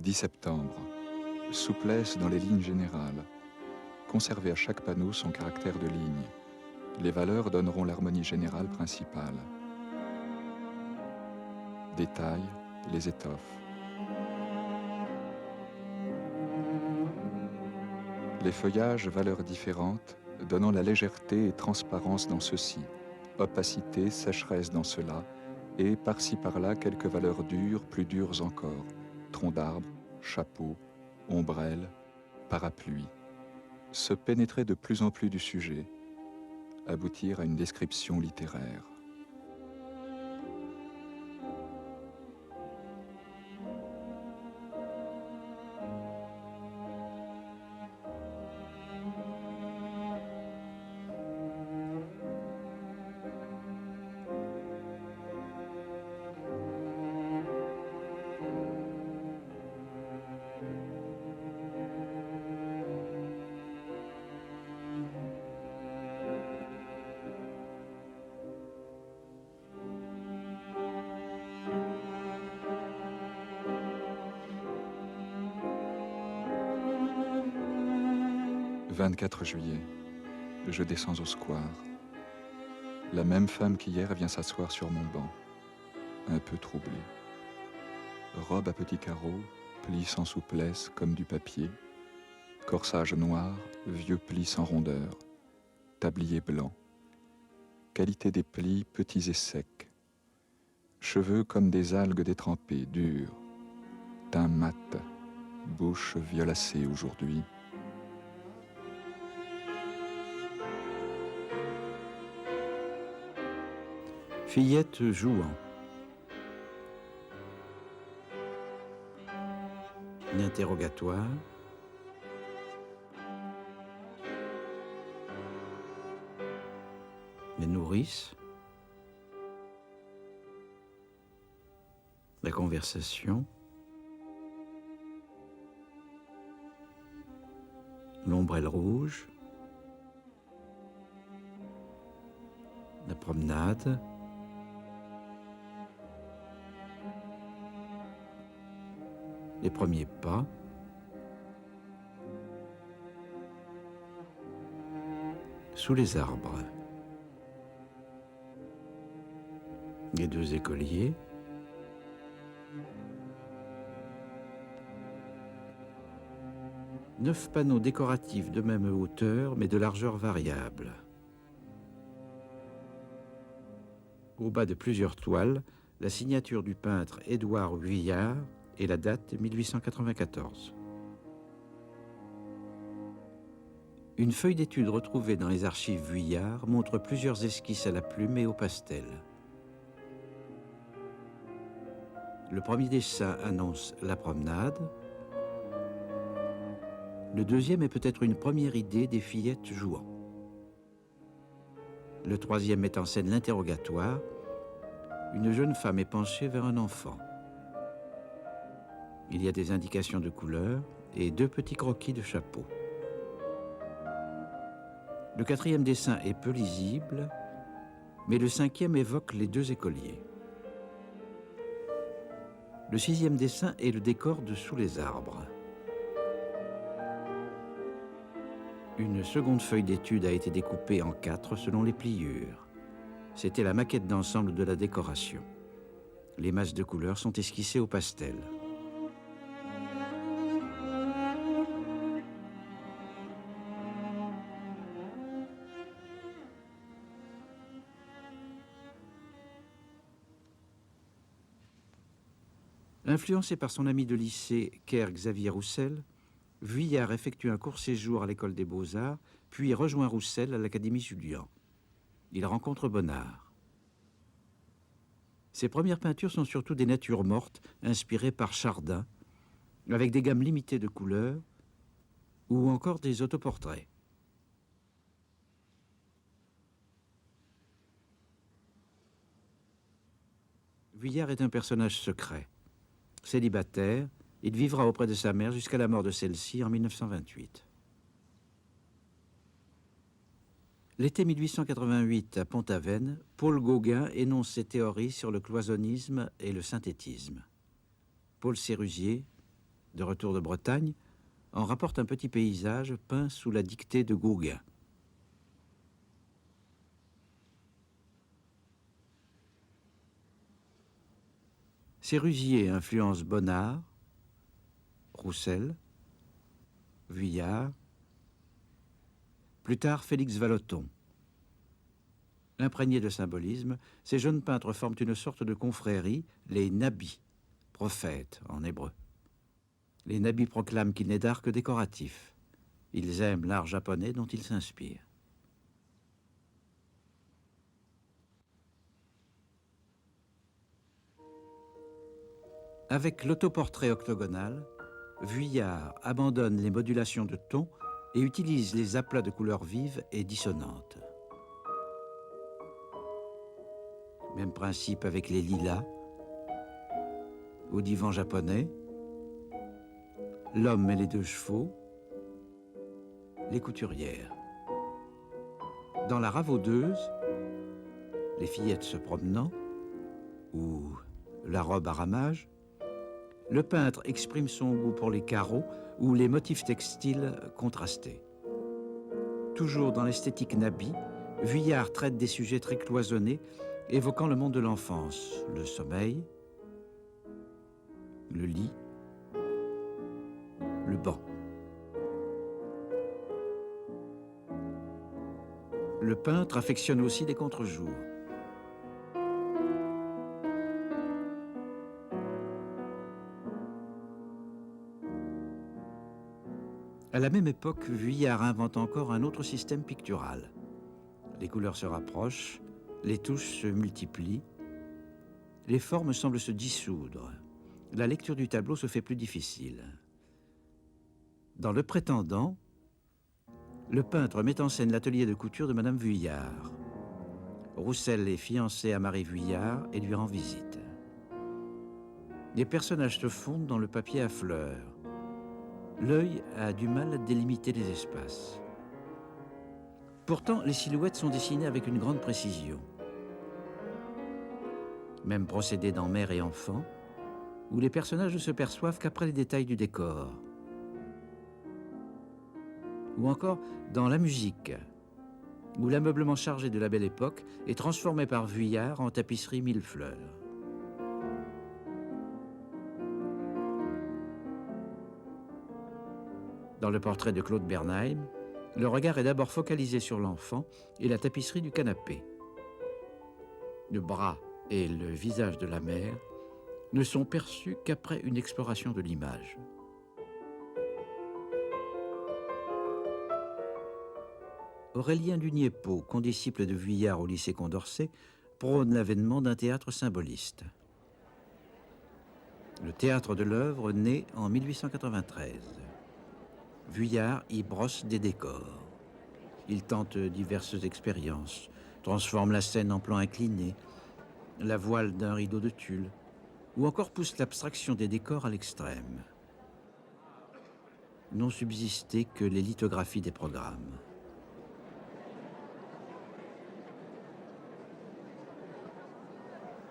10 septembre. Souplesse dans les lignes générales. Conserver à chaque panneau son caractère de ligne. Les valeurs donneront l'harmonie générale principale. Détail, les étoffes. Les feuillages, valeurs différentes, donnant la légèreté et transparence dans ceux-ci, opacité, sécheresse dans ceux-là, et par-ci par-là quelques valeurs dures, plus dures encore, troncs d'arbres, chapeaux, ombrelles, parapluies. Se pénétrer de plus en plus du sujet, aboutir à une description littéraire. « 24 juillet, je descends au square. La même femme qu'hier vient s'asseoir sur mon banc, un peu troublée. Robe à petits carreaux, plis sans souplesse comme du papier, corsage noir, vieux plis sans rondeur, tablier blanc, qualité des plis petits et secs, cheveux comme des algues détrempées, durs, teint mat, bouche violacée aujourd'hui. Fillette jouant. L'interrogatoire. Les nourrices. La conversation. L'ombrelle rouge. La promenade. Les premiers pas, sous les arbres, les deux écoliers, neuf panneaux décoratifs de même hauteur mais de largeur variable. Au bas de plusieurs toiles, la signature du peintre Édouard Vuillard et la date 1894. Une feuille d'étude retrouvée dans les archives Vuillard montre plusieurs esquisses à la plume et au pastel. Le premier dessin annonce la promenade. Le deuxième est peut-être une première idée des fillettes jouant. Le troisième met en scène l'interrogatoire. Une jeune femme est penchée vers un enfant. Il y a des indications de couleurs et deux petits croquis de chapeau. Le quatrième dessin est peu lisible, mais le cinquième évoque les deux écoliers. Le sixième dessin est le décor de Sous les arbres. Une seconde feuille d'étude a été découpée en 4 selon les pliures. C'était la maquette d'ensemble de la décoration. Les masses de couleurs sont esquissées au pastel. Influencé par son ami de lycée Kerr Xavier Roussel, Vuillard effectue un court séjour à l'école des Beaux-Arts, puis rejoint Roussel à l'Académie Julian. Il rencontre Bonnard. Ses premières peintures sont surtout des natures mortes, inspirées par Chardin, avec des gammes limitées de couleurs, ou encore des autoportraits. Vuillard est un personnage secret. Célibataire, il vivra auprès de sa mère jusqu'à la mort de celle-ci en 1928. L'été 1888, à Pont-Aven, Paul Gauguin énonce ses théories sur le cloisonnisme et le synthétisme. Paul Sérusier, de retour de Bretagne, en rapporte un petit paysage peint sous la dictée de Gauguin. Sérusier influence Bonnard, Roussel, Vuillard, plus tard Félix Vallotton. Imprégnés de symbolisme, ces jeunes peintres forment une sorte de confrérie, les nabis, prophètes en hébreu. Les nabis proclament qu'il n'est d'art que décoratif. Ils aiment l'art japonais dont ils s'inspirent. Avec l'autoportrait octogonal, Vuillard abandonne les modulations de ton et utilise les aplats de couleurs vives et dissonantes. Même principe avec les lilas, au divan japonais, l'homme et les deux chevaux, les couturières. Dans la ravaudeuse, les fillettes se promenant, ou la robe à ramage, le peintre exprime son goût pour les carreaux ou les motifs textiles contrastés. Toujours dans l'esthétique nabi, Vuillard traite des sujets très cloisonnés, évoquant le monde de l'enfance, le sommeil, le lit, le banc. Le peintre affectionne aussi les contre-jours. À la même époque, Vuillard invente encore un autre système pictural. Les couleurs se rapprochent, les touches se multiplient, les formes semblent se dissoudre. La lecture du tableau se fait plus difficile. Dans Le Prétendant, le peintre met en scène l'atelier de couture de Madame Vuillard. Roussel est fiancé à Marie Vuillard et lui rend visite. Les personnages se fondent dans le papier à fleurs. L'œil a du mal à délimiter les espaces. Pourtant, les silhouettes sont dessinées avec une grande précision. Même procédé dans Mère et Enfant, où les personnages ne se perçoivent qu'après les détails du décor. Ou encore dans La Musique, où l'ameublement chargé de la Belle Époque est transformé par Vuillard en tapisserie mille fleurs. Dans le portrait de Claude Bernheim, le regard est d'abord focalisé sur l'enfant et la tapisserie du canapé. Le bras et le visage de la mère ne sont perçus qu'après une exploration de l'image. Aurélien Duniépeau, condisciple de Vuillard au lycée Condorcet, prône l'avènement d'un théâtre symboliste. Le théâtre de l'œuvre naît en 1893. Vuillard y brosse des décors. Il tente diverses expériences, transforme la scène en plan incliné, la voile d'un rideau de tulle, ou encore pousse l'abstraction des décors à l'extrême. N'ont subsisté que les lithographies des programmes.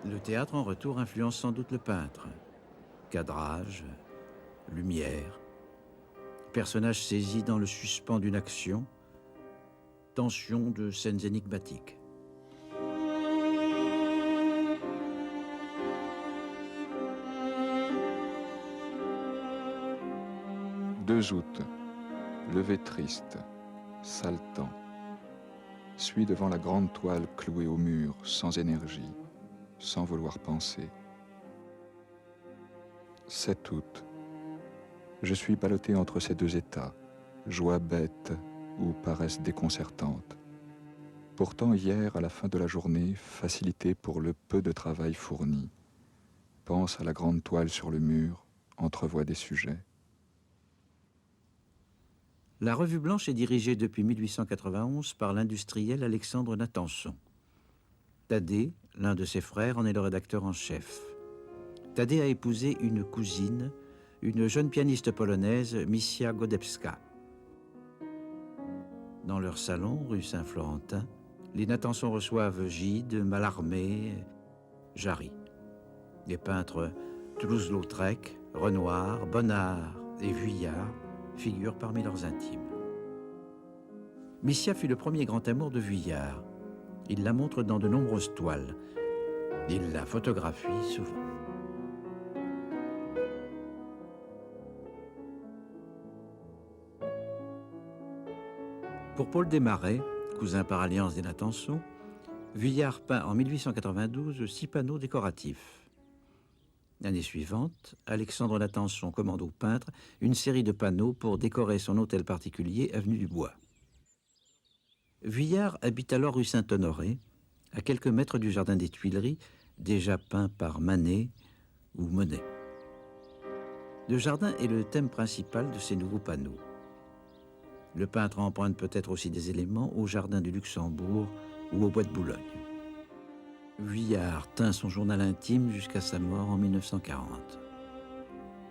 Le théâtre, en retour, influence sans doute le peintre. Cadrage, lumière, personnage saisi dans le suspens d'une action, tension de scènes énigmatiques. 2 août, levé triste, sale temps. Suis devant la grande toile clouée au mur, sans énergie, sans vouloir penser. 7 août. Je suis ballotté entre ces 2 états, joie bête ou paresse déconcertante. Pourtant hier, à la fin de la journée, facilité pour le peu de travail fourni, pense à la grande toile sur le mur, entrevoit des sujets. La Revue Blanche est dirigée depuis 1891 par l'industriel Alexandre Natanson. Thaddée, l'un de ses frères, en est le rédacteur en chef. Thaddée a épousé une cousine, une jeune pianiste polonaise, Misia Godebska. Dans leur salon, rue Saint-Florentin, les Natanson reçoivent Gide, Mallarmé, Jarry. Les peintres Toulouse-Lautrec, Renoir, Bonnard et Vuillard figurent parmi leurs intimes. Missia fut le premier grand amour de Vuillard. Il la montre dans de nombreuses toiles. Il la photographie souvent. Pour Paul Desmarais, cousin par alliance des Natanson, Vuillard peint en 1892 6 panneaux décoratifs. L'année suivante, Alexandre Natanson commande au peintre une série de panneaux pour décorer son hôtel particulier avenue du Bois. Vuillard habite alors rue Saint-Honoré, à quelques mètres du jardin des Tuileries, déjà peint par Manet ou Monet. Le jardin est le thème principal de ces nouveaux panneaux. Le peintre emprunte peut-être aussi des éléments au jardin du Luxembourg ou au Bois de Boulogne. Vuillard tint son journal intime jusqu'à sa mort en 1940.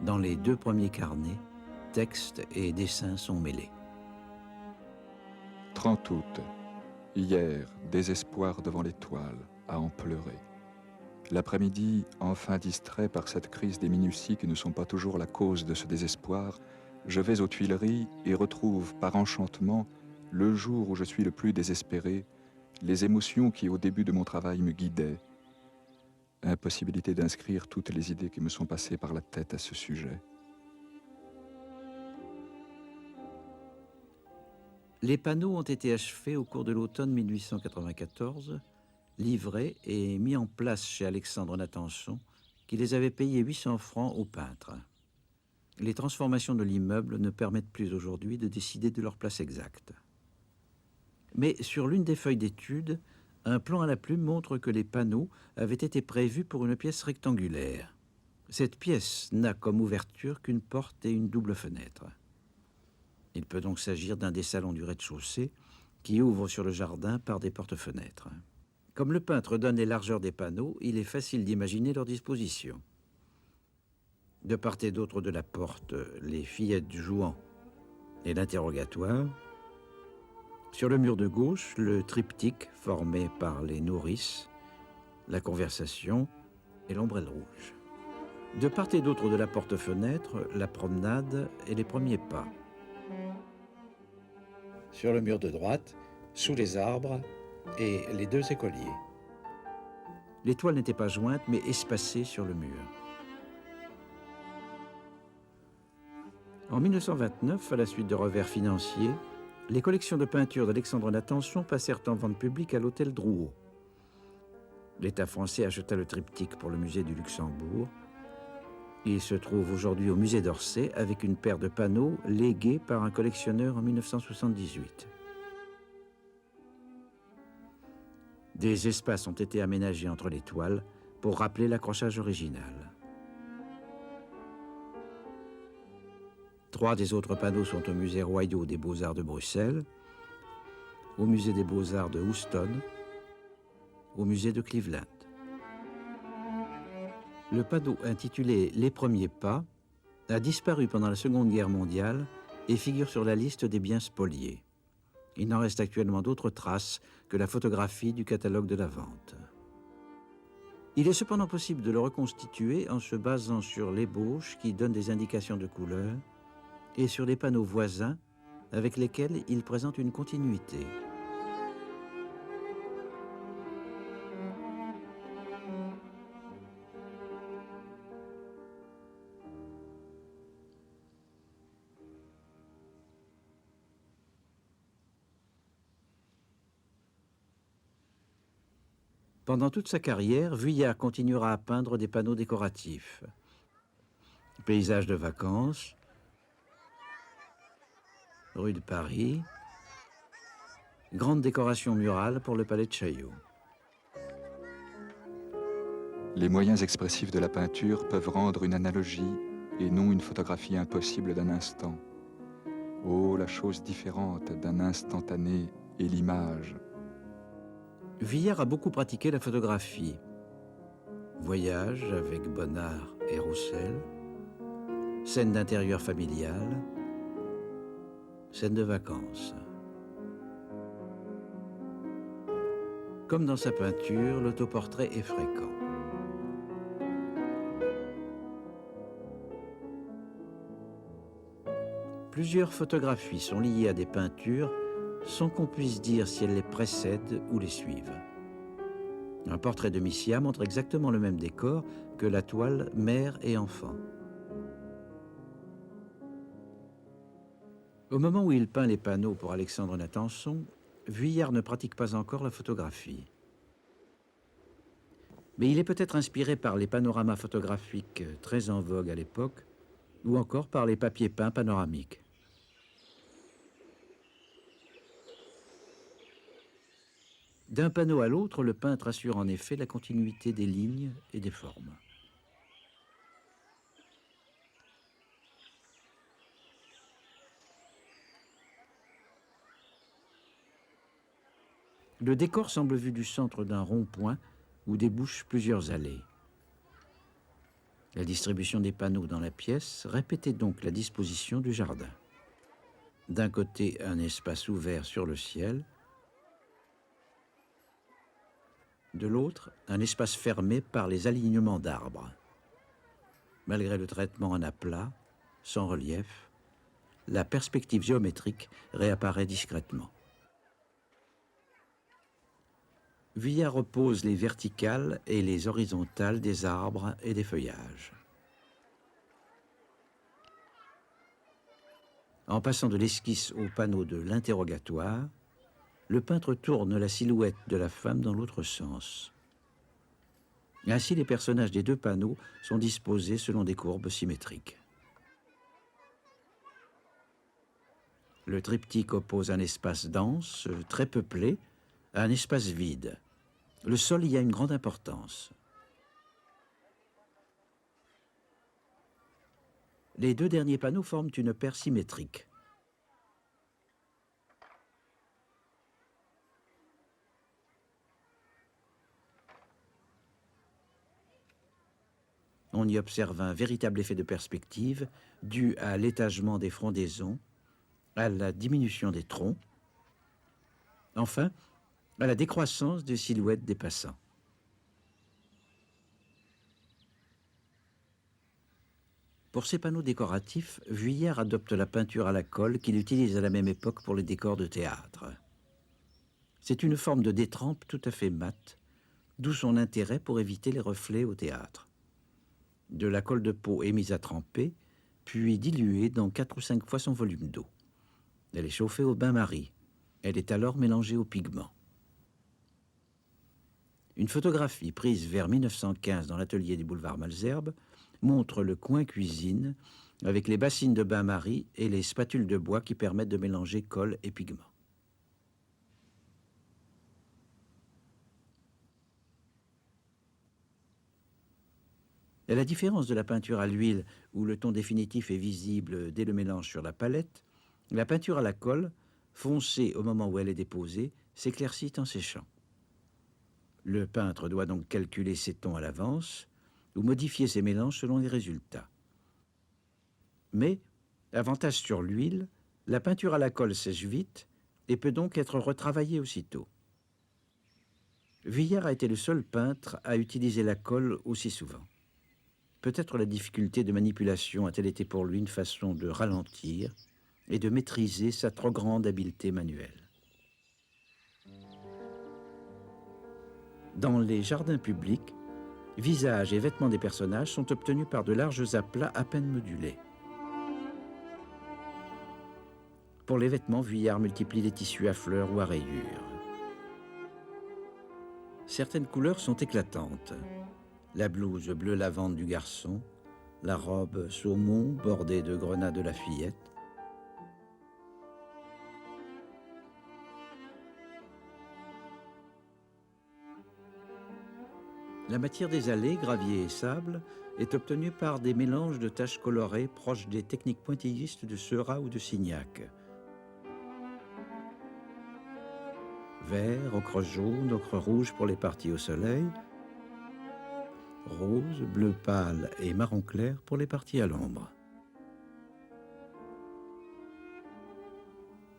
Dans les 2 premiers carnets, textes et dessins sont mêlés. 30 août. Hier, désespoir devant l'étoile, à en pleurer. L'après-midi, enfin distrait par cette crise des minuties qui ne sont pas toujours la cause de ce désespoir, je vais aux Tuileries et retrouve par enchantement, le jour où je suis le plus désespéré, les émotions qui au début de mon travail me guidaient. Impossibilité d'inscrire toutes les idées qui me sont passées par la tête à ce sujet. Les panneaux ont été achevés au cours de l'automne 1894, livrés et mis en place chez Alexandre Natanson, qui les avait payés 800 francs au peintre. Les transformations de l'immeuble ne permettent plus aujourd'hui de décider de leur place exacte. Mais sur l'une des feuilles d'étude, un plan à la plume montre que les panneaux avaient été prévus pour une pièce rectangulaire. Cette pièce n'a comme ouverture qu'une porte et une double fenêtre. Il peut donc s'agir d'un des salons du rez-de-chaussée qui ouvre sur le jardin par des portes-fenêtres. Comme le peintre donne les largeurs des panneaux, il est facile d'imaginer leur disposition. De part et d'autre de la porte, les fillettes jouant et l'interrogatoire. Sur le mur de gauche, le triptyque formé par les nourrices, la conversation et l'ombrelle rouge. De part et d'autre de la porte-fenêtre, la promenade et les premiers pas. Sur le mur de droite, sous les arbres et les 2 écoliers. Les toiles n'étaient pas jointes mais espacées sur le mur. En 1929, à la suite de revers financiers, les collections de peintures d'Alexandre Natanson passèrent en vente publique à l'hôtel Drouot. L'État français acheta le triptyque pour le musée du Luxembourg. Il se trouve aujourd'hui au musée d'Orsay avec une paire de panneaux légués par un collectionneur en 1978. Des espaces ont été aménagés entre les toiles pour rappeler l'accrochage original. 3 des autres panneaux sont au musée royal des Beaux-Arts de Bruxelles, au musée des Beaux-Arts de Houston, au musée de Cleveland. Le panneau intitulé « Les premiers pas » a disparu pendant la Seconde Guerre mondiale et figure sur la liste des biens spoliés. Il n'en reste actuellement d'autres traces que la photographie du catalogue de la vente. Il est cependant possible de le reconstituer en se basant sur l'ébauche qui donne des indications de couleur et sur les panneaux voisins avec lesquels il présente une continuité. Pendant toute sa carrière, Vuillard continuera à peindre des panneaux décoratifs. Paysages de vacances, rue de Paris, grande décoration murale pour le palais de Chaillot. Les moyens expressifs de la peinture peuvent rendre une analogie et non une photographie impossible d'un instant. Oh, la chose différente d'un instantané et l'image. Vuillard a beaucoup pratiqué la photographie. Voyage avec Bonnard et Roussel, scènes d'intérieur familial, scènes de vacances. Comme dans sa peinture, l'autoportrait est fréquent. Plusieurs photographies sont liées à des peintures sans qu'on puisse dire si elles les précèdent ou les suivent. Un portrait de Missia montre exactement le même décor que la toile mère et enfant. Au moment où il peint les panneaux pour Alexandre Natanson, Vuillard ne pratique pas encore la photographie. Mais il est peut-être inspiré par les panoramas photographiques très en vogue à l'époque, ou encore par les papiers peints panoramiques. D'un panneau à l'autre, le peintre assure en effet la continuité des lignes et des formes. Le décor semble vu du centre d'un rond-point où débouchent plusieurs allées. La distribution des panneaux dans la pièce répétait donc la disposition du jardin. D'un côté, un espace ouvert sur le ciel. De l'autre, un espace fermé par les alignements d'arbres. Malgré le traitement en aplat, sans relief, la perspective géométrique réapparaît discrètement. Vuillard oppose les verticales et les horizontales des arbres et des feuillages. En passant de l'esquisse au panneau de l'interrogatoire, le peintre tourne la silhouette de la femme dans l'autre sens. Ainsi, les personnages des deux panneaux sont disposés selon des courbes symétriques. Le triptyque oppose un espace dense, très peuplé, à un espace vide. Le sol y a une grande importance. Les deux derniers panneaux forment une paire symétrique. On y observe un véritable effet de perspective dû à l'étagement des frondaisons, à la diminution des troncs, enfin, à la décroissance des silhouettes des passants. Pour ces panneaux décoratifs, Vuillard adopte la peinture à la colle qu'il utilise à la même époque pour les décors de théâtre. C'est une forme de détrempe tout à fait mate, d'où son intérêt pour éviter les reflets au théâtre. De la colle de peau est mise à tremper, puis diluée dans 4 ou 5 fois son volume d'eau. Elle est chauffée au bain-marie. Elle est alors mélangée au pigment. Une photographie prise vers 1915 dans l'atelier du boulevard Malesherbes montre le coin cuisine avec les bassines de bain-marie et les spatules de bois qui permettent de mélanger colle et pigment. À la différence de la peinture à l'huile où le ton définitif est visible dès le mélange sur la palette, la peinture à la colle, foncée au moment où elle est déposée, s'éclaircit en séchant. Le peintre doit donc calculer ses tons à l'avance ou modifier ses mélanges selon les résultats. Mais, avantage sur l'huile, la peinture à la colle sèche vite et peut donc être retravaillée aussitôt. Vuillard a été le seul peintre à utiliser la colle aussi souvent. Peut-être la difficulté de manipulation a-t-elle été pour lui une façon de ralentir et de maîtriser sa trop grande habileté manuelle. Dans les jardins publics, visages et vêtements des personnages sont obtenus par de larges aplats à peine modulés. Pour les vêtements, Vuillard multiplie les tissus à fleurs ou à rayures. Certaines couleurs sont éclatantes. La blouse bleu lavande du garçon, la robe saumon bordée de grenat de la fillette. La matière des allées, gravier et sable, est obtenue par des mélanges de taches colorées proches des techniques pointillistes de Seurat ou de Signac. Vert, ocre jaune, ocre rouge pour les parties au soleil, rose, bleu pâle et marron clair pour les parties à l'ombre.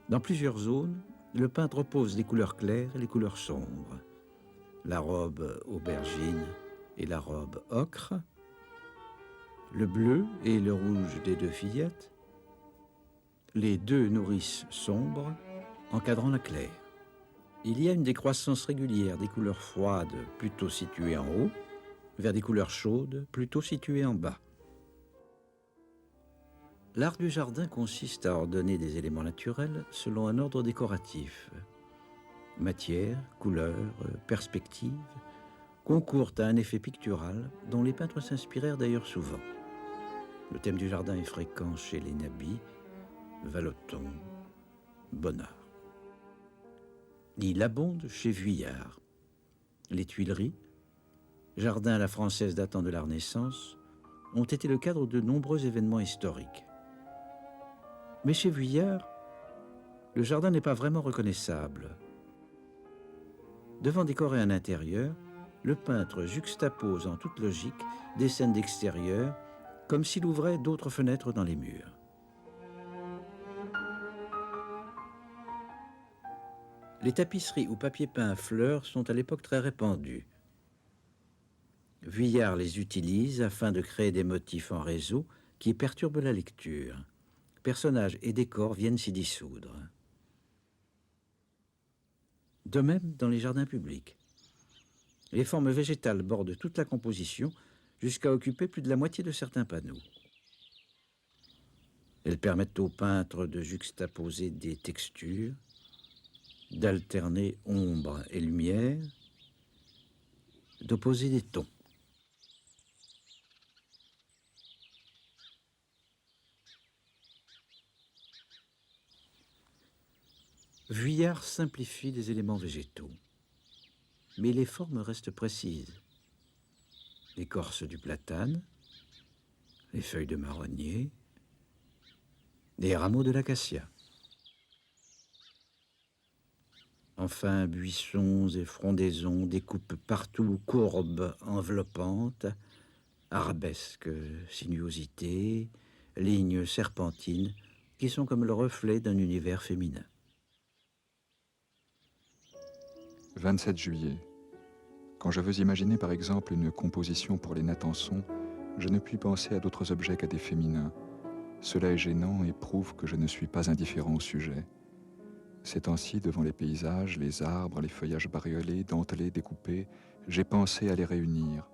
Dans plusieurs zones, le peintre oppose les couleurs claires et les couleurs sombres. La robe aubergine et la robe ocre, le bleu et le rouge des deux fillettes, Les deux nourrices sombres encadrant la claire. Il y a une décroissance régulière des couleurs froides plutôt situées en haut vers des couleurs chaudes plutôt situées en bas. L'art du jardin consiste à ordonner des éléments naturels selon un ordre décoratif. Matière, couleur, perspective concourent à un effet pictural dont les peintres s'inspirèrent d'ailleurs souvent. Le thème du jardin est fréquent chez les Nabis, Vallotton, Bonnard. Il abonde chez Vuillard. Les Tuileries, jardin à la française datant de la Renaissance, ont été le cadre de nombreux événements historiques. Mais chez Vuillard, le jardin n'est pas vraiment reconnaissable. Devant décorer un intérieur, le peintre juxtapose en toute logique des scènes d'extérieur, comme s'il ouvrait d'autres fenêtres dans les murs. Les tapisseries ou papier peint à fleurs sont à l'époque très répandues. Vuillard les utilise afin de créer des motifs en réseau qui perturbent la lecture. Personnages et décors viennent s'y dissoudre. De même dans les jardins publics. Les formes végétales bordent toute la composition jusqu'à occuper plus de la moitié de certains panneaux. Elles permettent aux peintres de juxtaposer des textures, d'alterner ombre et lumière, d'opposer des tons. Vuillard simplifie les éléments végétaux, mais les formes restent précises. L'écorce du platane, les feuilles de marronnier, les rameaux de l'acacia. Enfin, buissons et frondaisons découpent partout courbes enveloppantes, arabesques, sinuosités, lignes serpentines qui sont comme le reflet d'un univers féminin. 27 juillet. Quand je veux imaginer par exemple une composition pour les Natanson, je ne puis penser à d'autres objets qu'à des féminins. Cela est gênant et prouve que je ne suis pas indifférent au sujet. Ces temps-ci, devant les paysages, les arbres, les feuillages bariolés, dentelés, découpés, j'ai pensé à les réunir.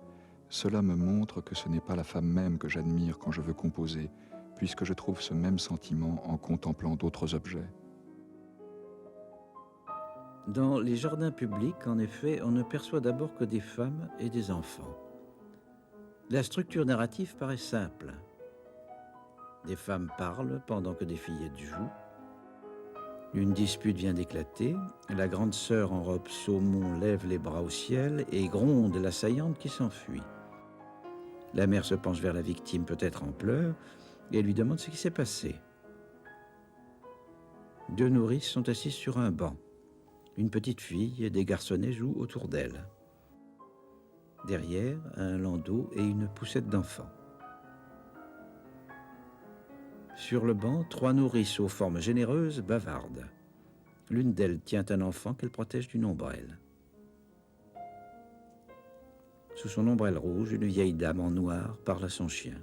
Cela me montre que ce n'est pas la femme même que j'admire quand je veux composer, puisque je trouve ce même sentiment en contemplant d'autres objets. Dans les jardins publics, en effet, on ne perçoit d'abord que des femmes et des enfants. La structure narrative paraît simple. Des femmes parlent pendant que des fillettes jouent. Une dispute vient d'éclater. La grande sœur en robe saumon lève les bras au ciel et gronde l'assaillante qui s'enfuit. La mère se penche vers la victime, peut-être en pleurs, et lui demande ce qui s'est passé. Deux nourrices sont assises sur un banc. Une petite fille et des garçonnets jouent autour d'elle. Derrière, un landau et une poussette d'enfants. Sur le banc, trois nourrices aux formes généreuses bavardent. L'une d'elles tient un enfant qu'elle protège d'une ombrelle. Sous son ombrelle rouge, une vieille dame en noir parle à son chien.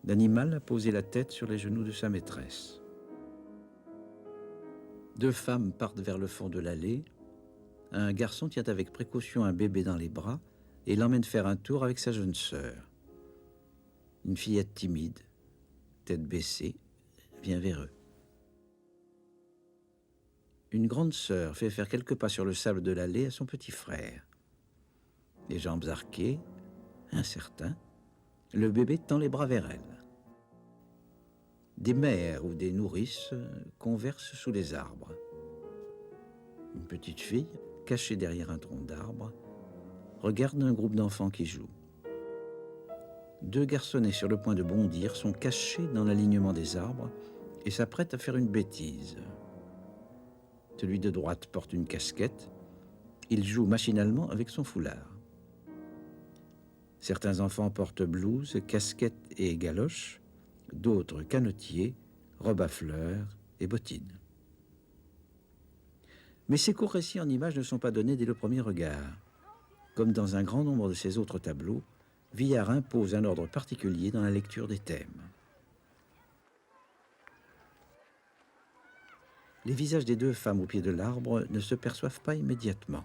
L'animal a posé la tête sur les genoux de sa maîtresse. Deux femmes partent vers le fond de l'allée. Un garçon tient avec précaution un bébé dans les bras et l'emmène faire un tour avec sa jeune sœur. Une fillette timide, tête baissée, vient vers eux. Une grande sœur fait faire quelques pas sur le sable de l'allée à son petit frère. Les jambes arquées, incertain, le bébé tend les bras vers elle. Des mères ou des nourrices conversent sous les arbres. Une petite fille, cachée derrière un tronc d'arbre, regarde un groupe d'enfants qui jouent. Deux garçonnets sur le point de bondir sont cachés dans l'alignement des arbres et s'apprêtent à faire une bêtise. Celui de droite porte une casquette. Il joue machinalement avec son foulard. Certains enfants portent blouse, casquette et galoche, d'autres canotiers, robes à fleurs et bottines. Mais ces courts récits en images ne sont pas donnés dès le premier regard. Comme dans un grand nombre de ses autres tableaux, Vuillard impose un ordre particulier dans la lecture des thèmes. Les visages des deux femmes au pied de l'arbre ne se perçoivent pas immédiatement.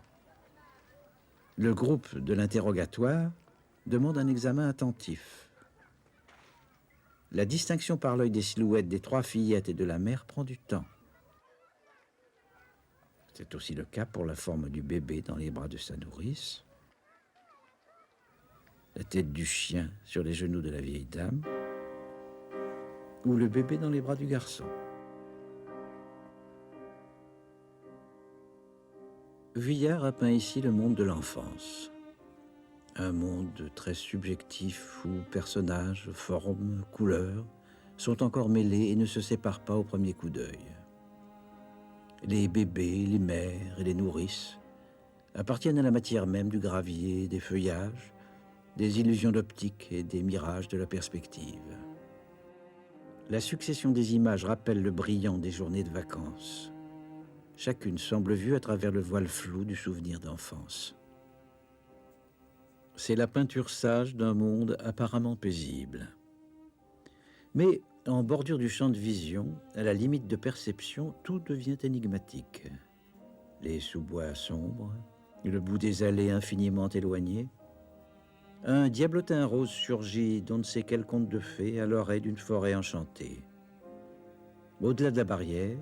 Le groupe de l'interrogatoire demande un examen attentif. La distinction par l'œil des silhouettes des trois fillettes et de la mère prend du temps. C'est aussi le cas pour la forme du bébé dans les bras de sa nourrice, la tête du chien sur les genoux de la vieille dame, ou le bébé dans les bras du garçon. Vuillard a peint ici le monde de l'enfance. Un monde très subjectif où personnages, formes, couleurs sont encore mêlés et ne se séparent pas au premier coup d'œil. Les bébés, les mères et les nourrices appartiennent à la matière même du gravier, des feuillages, des illusions d'optique et des mirages de la perspective. La succession des images rappelle le brillant des journées de vacances. Chacune semble vue à travers le voile flou du souvenir d'enfance. C'est la peinture sage d'un monde apparemment paisible. Mais en bordure du champ de vision, à la limite de perception, tout devient énigmatique. Les sous-bois sombres, le bout des allées infiniment éloignées. Un diablotin rose surgit d'on ne sait quel conte de fées à l'oreille d'une forêt enchantée. Au-delà de la barrière,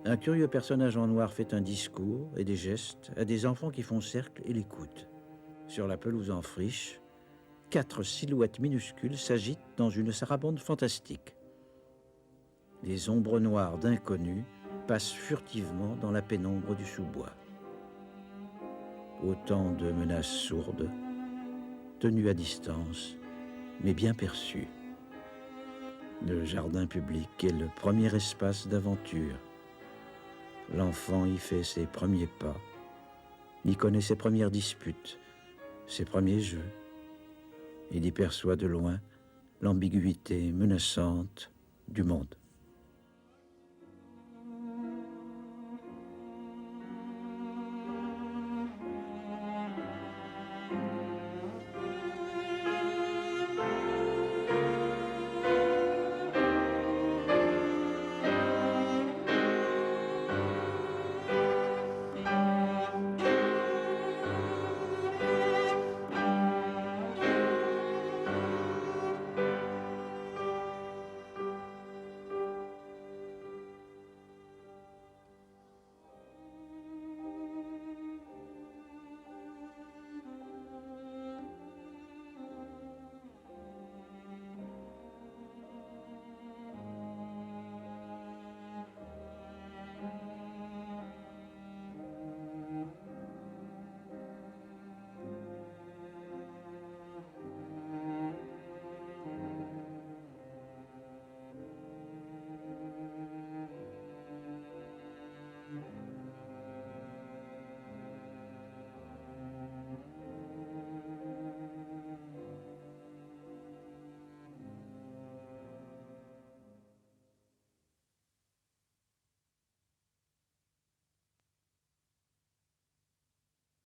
un curieux personnage en noir fait un discours et des gestes à des enfants qui font cercle et l'écoutent. Sur la pelouse en friche, 4 silhouettes minuscules s'agitent dans une sarabande fantastique. Les ombres noires d'inconnus passent furtivement dans la pénombre du sous-bois. Autant de menaces sourdes, tenues à distance, mais bien perçues. Le jardin public est le premier espace d'aventure. L'enfant y fait ses premiers pas, y connaît ses premières disputes, ses premiers jeux. Il y perçoit de loin l'ambiguïté menaçante du monde.